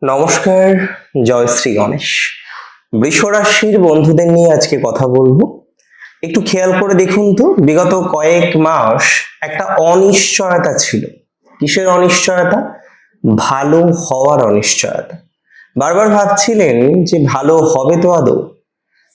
নমস্কার, জয় শ্রী গণেশ। বৃষ রাশির বন্ধুদের নিয়ে আজকে কথা বলবো। একটু খেয়াল করে দেখুন তো, বিগত কয়েক মাস একটা অনিশ্চয়তা ছিল। কিসের অনিশ্চয়তা? ভালো হওয়ার অনিশ্চয়তা। বারবার ভাবছিলেন যে ভালো হবে তো আদৌ।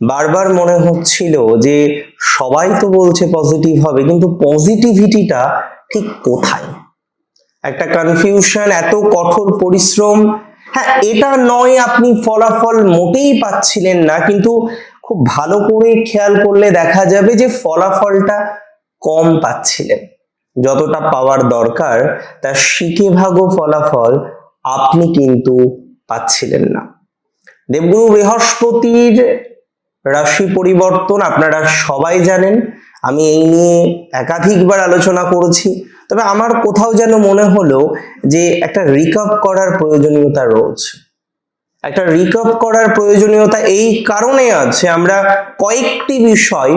বারবার মনে হচ্ছিল যে সবাই তো বলছে পজিটিভ হবে, কিন্তু পজিটিভিটিটা ঠিক কোথায়? একটা কনফিউশন, এত কঠোর পরিশ্রম। হ্যাঁ, এটা নয় আপনি ফলাফল মোটেই পাচ্ছিলেন না, কিন্তু খুব ভালো করে খেয়াল করলে দেখা যাবে যে ফলাফলটা কম পাচ্ছিলেন। যতটা পাওয়ার দরকার তার শিখে ভাগও ফলাফল আপনি কিন্তু পাচ্ছিলেন না। দেবগুরু বৃহস্পতির রাশি পরিবর্তন আপনারা সবাই জানেন। আমি এই নিয়ে একাধিকবার আলোচনা করেছি, তবে আমার কোথাও যেন মনে হলো যে একটা রিকাপ করার প্রয়োজনীয়তা রয়েছে। একটা রিকাপ করার প্রয়োজনীয়তা এই কারণে আছে, আমরা কয়েকটি বিষয়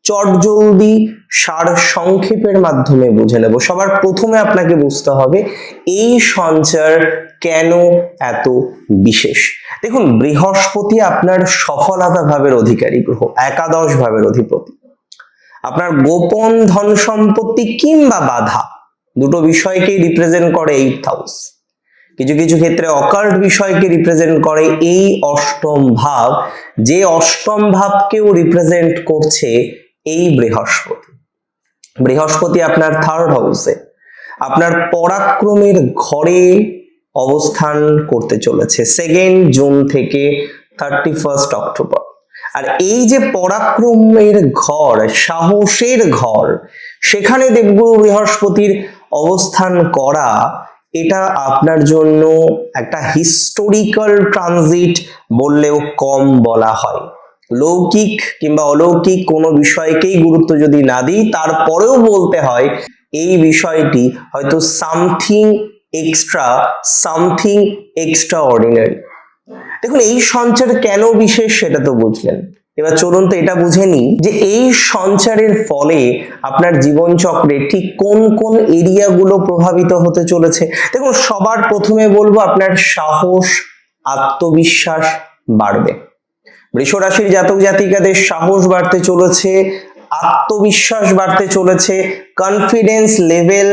চটজলদি সার সংক্ষেপের মাধ্যমে বুঝে নেব। সবার প্রথমে আপনাকে বুঝতে হবে এই সঞ্চার কেন এত বিশেষ। দেখুন, বৃহস্পতি আপনার সফলতা ভাবের অধিকারী গ্রহ, একাদশ ভাবের অধিপতি। আপনার গোপন ধন সম্পত্তি কিংবা বাধা দুটো বিষয়কেই রিপ্রেজেন্ট করে 8th হাউস। কিছু কিছু ক্ষেত্রে অকাল্ট বিষয়কে রিপ্রেজেন্ট করে এই অষ্টম ভাব, যে অষ্টম ভাবকেও রিপ্রেজেন্ট করছে এই বৃহস্পতি। বৃহস্পতি আপনার 3rd হাউসে, আপনার পরাক্রমের ঘরে অবস্থান করতে চলেছে 2nd জুন থেকে 31st অক্টোবর। আর এই যে পরাক্রমের ঘর, সাহসের ঘর, সেখানে দেবগুরু বৃহস্পতির অবস্থান করা, এটা আপনার জন্য একটা হিস্টোরিক্যাল ট্রানজিট বললেও কম বলা হয়। লৌকিক কিংবা অলৌকিক কোনো বিষয়কেই গুরুত্ব যদি না দিই, তারপরেও বলতে হয় এই বিষয়টি হয়তো সামথিং এক্সট্রা অর্ডিনারি। দেখুন, এই সঞ্চার কেন বিশেষ সেটা তো বুঝলেন। এবার চলুন তো এটা বুঝে নিই যে এই সঞ্চারের ফলে আপনার জীবনচক্রে ঠিক কোন কোন এরিয়াগুলো প্রভাবিত হতে চলেছে। দেখুন, সবার প্রথমে বলবো আপনার সাহস, আত্মবিশ্বাস বাড়বে। বৃষ রাশির জাতক জাতিকাদের সাহস বাড়তে চলেছে, আত্মবিশ্বাস বাড়তে চলেছে, কনফিডেন্স লেভেল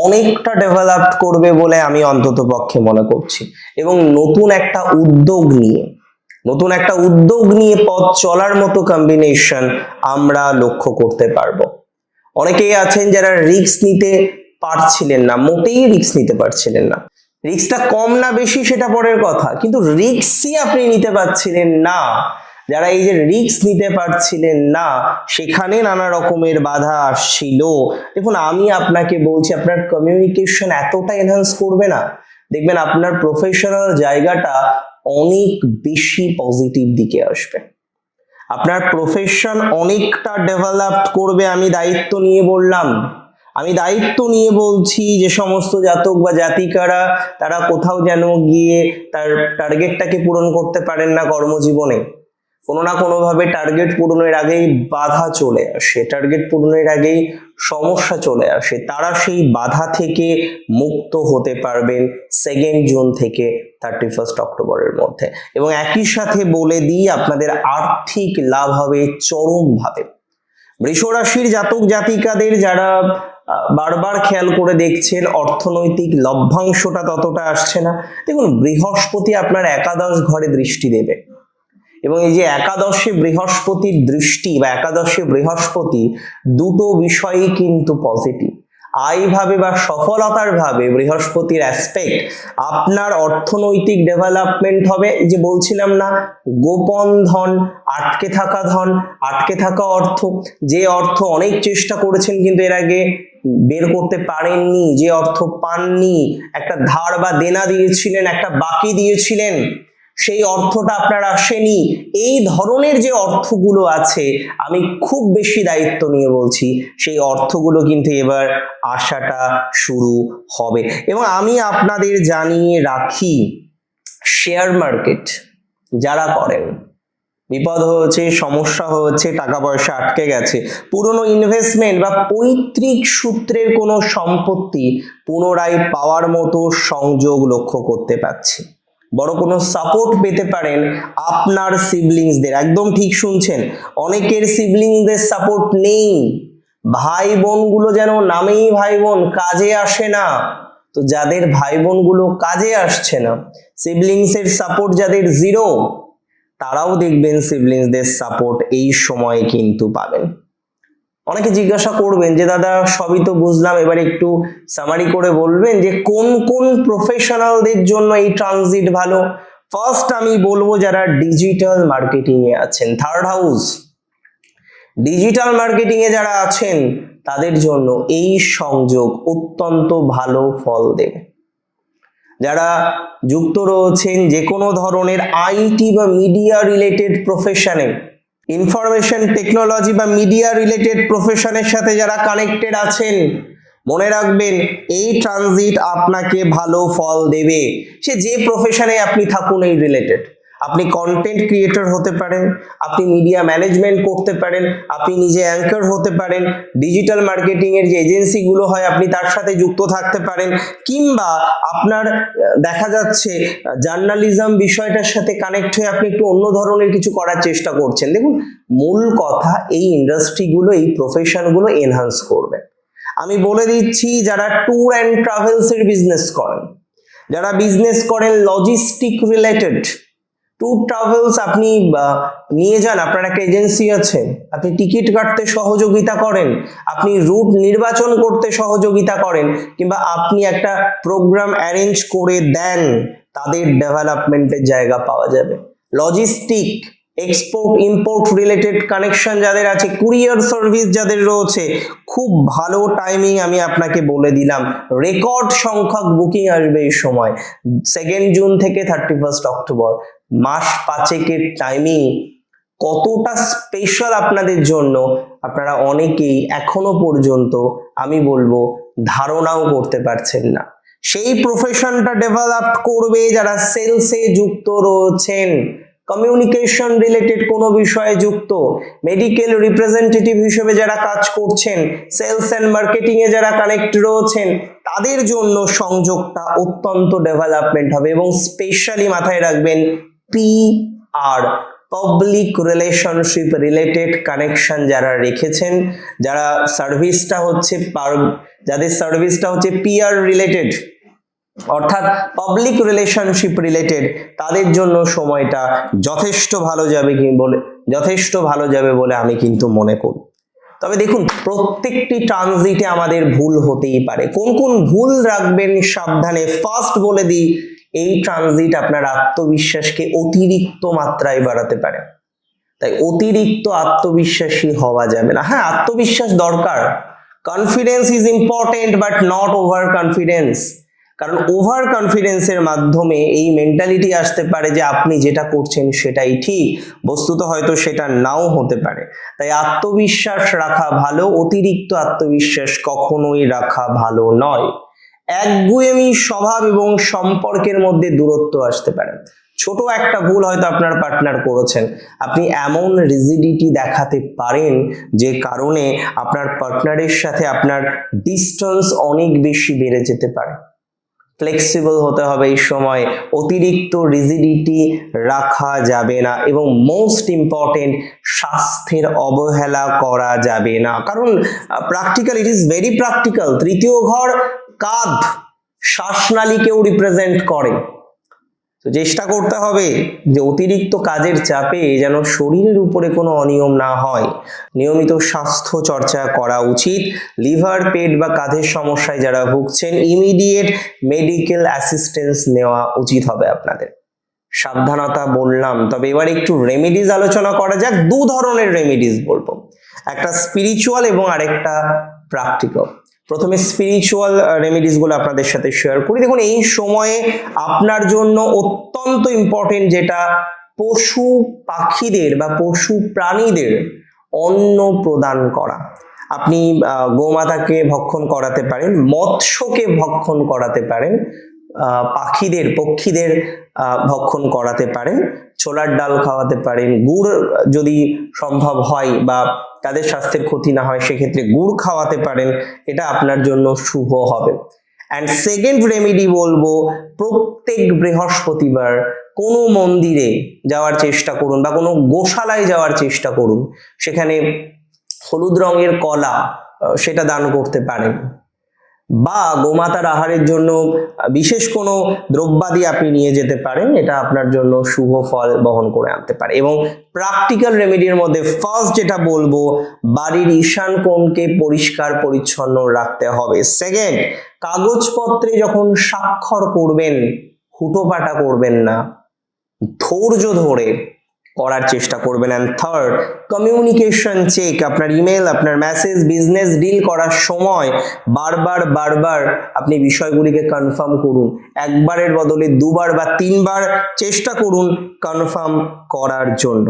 অনেকটা ডেভেলপ করবে বলে আমি অন্তত পক্ষে মনে করছি। এবং নতুন একটা উদ্যোগ নিয়ে পথ চলার মতো কম্বিনেশন আমরা লক্ষ্য করতে পারবো। অনেকেই আছেন যারা রিস্ক নিতে পারছিলেন না, মোটেই রিস্ক নিতে পারছিলেন না। রিস্কটা কম না বেশি সেটা পরের কথা, কিন্তু রিস্কই আপনি নিতে পারছিলেন না। যারা এই যে রিস্ক নিতে পারছিলেন না, সেখানে নানা রকমের বাধা আসছিল। দেখুন, আমি আপনাকে বলছি, আপনার কমিউনিকেশন এতটা এনহান্স করবে না, দেখবেন আপনার প্রফেশনাল জায়গাটা অনেক বেশি পজিটিভ দিকে আসবে। আপনার প্রফেশন অনেকটা ডেভেলপ করবে। আমি দায়িত্ব নিয়ে বলছি যে সমস্ত জাতক বা জাতিকারা তারা কোথাও যেন গিয়ে তার টার্গেটটাকে পূরণ করতে পারেন না কর্মজীবনে, কোনো না কোনো ভাবে টার্গেট পূরণের আগেই বাধা চলে আসে, টার্গেট পূরণের আগেই সমস্যা চলে আসে, তারা সেই বাধা থেকে মুক্ত হতে পারবেন 2nd জুন থেকে 31st অক্টোবরের মধ্যে। এবং একই সাথে বলে দিই, আপনাদের আর্থিক লাভ হবে চরমভাবে। বৃষ রাশির জাতক জাতিকাদের যারা বারবার খেয়াল করে দেখছেন অর্থনৈতিক লভ্যাংশটা ততটা আসছে না, দেখুন, বৃহস্পতি আপনার একাদশ ঘরে দৃষ্টি দেবে। এবং এই যে একাদশে বৃহস্পতির দৃষ্টি বা একাদশে বৃহস্পতি, দুটো বিষয়ই কিন্তু পজিটিভ। আয় ভাবে বা সফলতার ভাবে বৃহস্পতির অ্যাসপেক্ট, আপনার অর্থনৈতিক ডেভেলপমেন্ট হবে। এই যে বলছিলাম না, গোপন ধন, আটকে থাকা অর্থ, যে অর্থ অনেক চেষ্টা করেছেন কিন্তু এর আগে বের করতে পারেননি, যে অর্থ পাননি, একটা ধার বা দেনা দিয়েছিলেন, একটা বাকি দিয়েছিলেন, সেই অর্থটা আপনার আসেনি, এই ধরনের যে অর্থগুলো আছে, আমি খুব বেশি দায়িত্ব নিয়ে বলছি, সেই অর্থগুলো কিন্তু এবার আসাটা শুরু হবে। এবং আমি আপনাদের জানিয়ে রাখি, শেয়ার মার্কেট যারা করেন, বিপদ হয়েছে, সমস্যা হয়েছে, টাকা পয়সা আটকে গেছে, পুরনো ইনভেস্টমেন্ট বা পৈতৃক সূত্রের কোনো সম্পত্তি পুনরায় পাওয়ার মতো সংযোগ লক্ষ্য করতে পাচ্ছি। বড় কোনো সাপোর্ট পেতে পারেন আপনার সিবলিংসদের। একদম ঠিক শুনছেন, অনেকের সিবলিংসদের সাপোর্ট নেই। ভাই বোনগুলো যেন নামেই ভাই বোন, কাজে আসে না। তো যাদের ভাই বোনগুলো কাজে আসছে না, সিবলিংসের সাপোর্ট যাদের জিরো, তারাও দেখবেন সিবলিংসদের সাপোর্ট এই সময়ে কিন্তু পাবেন। অনেকে জিজ্ঞাসা করবেন যে দাদা সবই তো বুঝলাম, এবার একটু সামারি করে বলবেন যে কোন কোন প্রফেশনালদের জন্য এই ট্রানজিট ভালো। ফার্স্ট আমি বলবো যারা ডিজিটাল মার্কেটিং এ আছেন, থার্ড হাউস, ডিজিটাল মার্কেটিং এ যারা আছেন তাদের জন্য এই সংযোগ অত্যন্ত ভালো ফল দেবে। যারা যুক্ত রয়েছেন যে কোনো ধরনের আইটি বা মিডিয়া রিলেটেড প্রফেশনে, ইনফরমেশন টেকনোলজি বা মিডিয়া রিলেটেড প্রফেশনের সাথে যারা কানেক্টেড আছেন, মনে রাখবেন এই ট্রানজিট আপনাকে ভালো ফল দেবে। সে যে প্রফেশনে আপনি থাকুন এই রিলেটেড, আপনি কন্টেন্ট ক্রিয়েটর হতে পারেন, আপনি মিডিয়া ম্যানেজমেন্ট করতে পারেন, আপনি নিজে অ্যাঙ্কার হতে পারেন, ডিজিটাল মার্কেটিং এর যে এজেন্সিগুলো হয় আপনি তার সাথে যুক্ত থাকতে পারেন, কিংবা আপনার দেখা যাচ্ছে জার্নালিজম বিষয়টার সাথে কানেক্ট হয়ে আপনি একটু অন্য ধরনের কিছু করার চেষ্টা করছেন। দেখুন, মূল কথা এই ইন্ডাস্ট্রিগুলো, এই প্রফেশনগুলো এনহান্স করবে। আমি বলে দিচ্ছি, যারা ট্যুর অ্যান্ড ট্রাভেলস এর বিজনেস করেন, যারা বিজনেস করেন লজিস্টিক রিলেটেড, ট্যুর ট্রাভেলস আপনি নিয়ে যান, আপনার একটা এজেন্সি আছে, আপনি টিকিট কাটতে সহযোগিতা করেন, আপনি রুট নির্বাচন করতে সহযোগিতা করেন, কিংবা আপনি একটা প্রোগ্রাম অ্যারেঞ্জ করে দেন, তাদের ডেভেলপমেন্টের জায়গা পাওয়া যাবে। Logistic, export import related connection যাদের আছে, কুরিয়ার সার্ভিস যাদের রয়েছে, খুব ভালো টাইমিং আমি আপনাকে বলে দিলাম। রেকর্ড সংখ্যক বুকিং আসবে এই সময়, 2 জুন থেকে 31 অক্টোবর, মাস 5 টাইমিং কতটা স্পেশাল আপনাদের জন্য আপনারা অনেকেই এখনো পর্যন্ত আমি বলবো ধারণাও করতে পারছেন না। সেই প্রফেশনটা ডেভেলপ করবে যারা সেলসে যুক্ত রয়েছেন, কমিউনিকেশন রিলেটেড কোনো বিষয়ে যুক্ত, মেডিকেল রিপ্রেজেন্টেটিভ হিসেবে যারা কাজ করছেন, সেলস অ্যান্ড মার্কেটিং এ যারা কানেক্ট রয়েছেন, তাদের জন্য সংযোগটা অত্যন্ত ডেভেলপমেন্ট হবে। এবং স্পেশালি মাথায় রাখবেন, PR, public relationship related connection যারা রেখেছেন, যারা সার্ভিসটা হচ্ছে যাদের সার্ভিসটা হচ্ছে PR রিলেটেড, অর্থাৎ পাবলিক রিলেশনশিপ রিলেটেড, তাদের জন্য সময়টা যথেষ্ট ভালো যাবে বলে আমি কিন্তু মনে করি। তবে দেখুন, প্রত্যেকটি ট্রানজিটে আমাদের ভুল হতেই পারে। কোন কোন ভুল রাখবেন সাবধানে, ফার্স্ট বলে দিই, এই ট্রানজিট আপনার আত্মবিশ্বাসকে অতিরিক্ত মাত্রায় বাড়াতে পারে। তাই অতিরিক্ত আত্মবিশ্বাসী হওয়া যাবে না। হ্যাঁ, আত্মবিশ্বাস দরকার, confidence is important, but not over confidence. কারণ ওভার কনফিডেন্সের মাধ্যমে এই মেন্টালিটি আসতে পারে যে আপনি যেটা করছেন সেটাই ঠিক, বস্তুত হয়তো সেটা নাও হতে পারে। তাই আত্মবিশ্বাস রাখা ভালো, অতিরিক্ত আত্মবিশ্বাস কখনোই রাখা ভালো নয়। একগুঁয়েমি স্বভাব এবং সম্পর্কের মধ্যে দূরত্ব আসতে পারে। ছোট একটা ভুল হয়তো আপনার পার্টনার করেছেন, আপনি এমন রিজিডিটি দেখাতে পারেন যে কারণে আপনার পার্টনারের সাথে আপনার ডিস্টেন্স অনেক বেশি বেড়ে যেতে পারে। ফ্লেক্সিবল হতে হবে এই সময়, অতিরিক্ত রিজিডিটি রাখা যাবে না, এবং মোস্ট ইম্পর্টেন্ট, স্বাস্থ্যের অবহেলা করা যাবে না। কারণ practical, it is very practical. তৃতীয় ঘর কাঁধ, শ্বাসনালীকেও রিপ্রেজেন্ট করে। তো চেষ্টা করতে হবে যে অতিরিক্ত কাজের চাপে যেন শরীরের উপরে কোনো অনিয়ম না হয়। নিয়মিত স্বাস্থ্য চর্চা করা উচিত। লিভার, পেট বা কাঁধের সমস্যায় যারা ভুগছেন, ইমিডিয়েট মেডিকেল অ্যাসিস্ট্যান্স নেওয়া উচিত হবে আপনাদের। সাবধানতা বললাম, তবে এবার একটু রেমেডিজ আলোচনা করা যাক। 2 ধরনের রেমেডিজ বলবো, একটা স্পিরিচুয়াল এবং আরেকটা প্র্যাকটিক্যাল। প্রথমে স্পিরিচুয়াল রেমেডিস গুলো আপনাদের সাথে শেয়ার করি। দেখুন, এই সময়ে আপনার জন্য অত্যন্ত ইম্পর্টেন্ট যেটা, পশু পাখিদের বা পশু প্রাণীদের অন্ন প্রদান করা। আপনি গোমাতাকে ভক্ষণ করাতে পারেন, মৎস্যকে ভক্ষণ করাতে পারেন, পক্ষীদের ভক্ষণ করাতে পারেন, ছোলার ডাল খাওয়াতে পারেন, গুড় যদি সম্ভব হয় বা তাদের স্বাস্থ্যের ক্ষতি না হয় সেক্ষেত্রে গুড় খাওয়াতে পারেন, এটা আপনার জন্য শুভ হবে। অ্যান্ড সেকেন্ড রেমেডি বলবো, প্রত্যেক বৃহস্পতিবার কোনো মন্দিরে যাওয়ার চেষ্টা করুন বা কোনো গোশালায় যাওয়ার চেষ্টা করুন, সেখানে হলুদ রঙের কলা সেটা দান করতে পারেন, বা গোমাতার আহারের জন্য বিশেষ কোনো দ্রব্যাদি আপনি নিয়ে যেতে পারেন, এটা আপনার জন্য শুভ ফল বহন করে আনতে পারে। এবং প্র্যাকটিক্যাল রেমেডির মধ্যে ফার্স্ট যেটা বলবো, বাড়ির ঈশান কোণকে পরিষ্কার পরিচ্ছন্ন রাখতে হবে। সেকেন্ড, কাগজপত্রে যখন স্বাক্ষর করবেন হুটোপাটা করবেন না, ধৈর্য ধরে করার চেষ্টা করবেন। অ্যান্ড থার্ড, কমিউনিকেশন চেক, আপনার ইমেল, আপনার মেসেজ, বিজনেস ডিল করার সময় বারবার আপনি বিষয়গুলিকে কনফার্ম করুন। একবারের বদলে দুবার বা তিনবার চেষ্টা করুন কনফার্ম করার জন্য।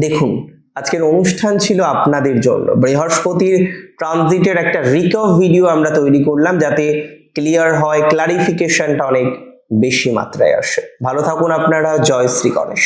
দেখুন, আজকের অনুষ্ঠান ছিল আপনাদের জন্য। বৃহস্পতির ট্রানজিটের একটা রিকাপ ভিডিও আমরা তৈরি করলাম, যাতে ক্লিয়ার হয়, ক্লারিফিকেশনটা অনেক বেশি মাত্রায় আসে। ভালো থাকুন আপনারা। জয় শ্রী গণেশ।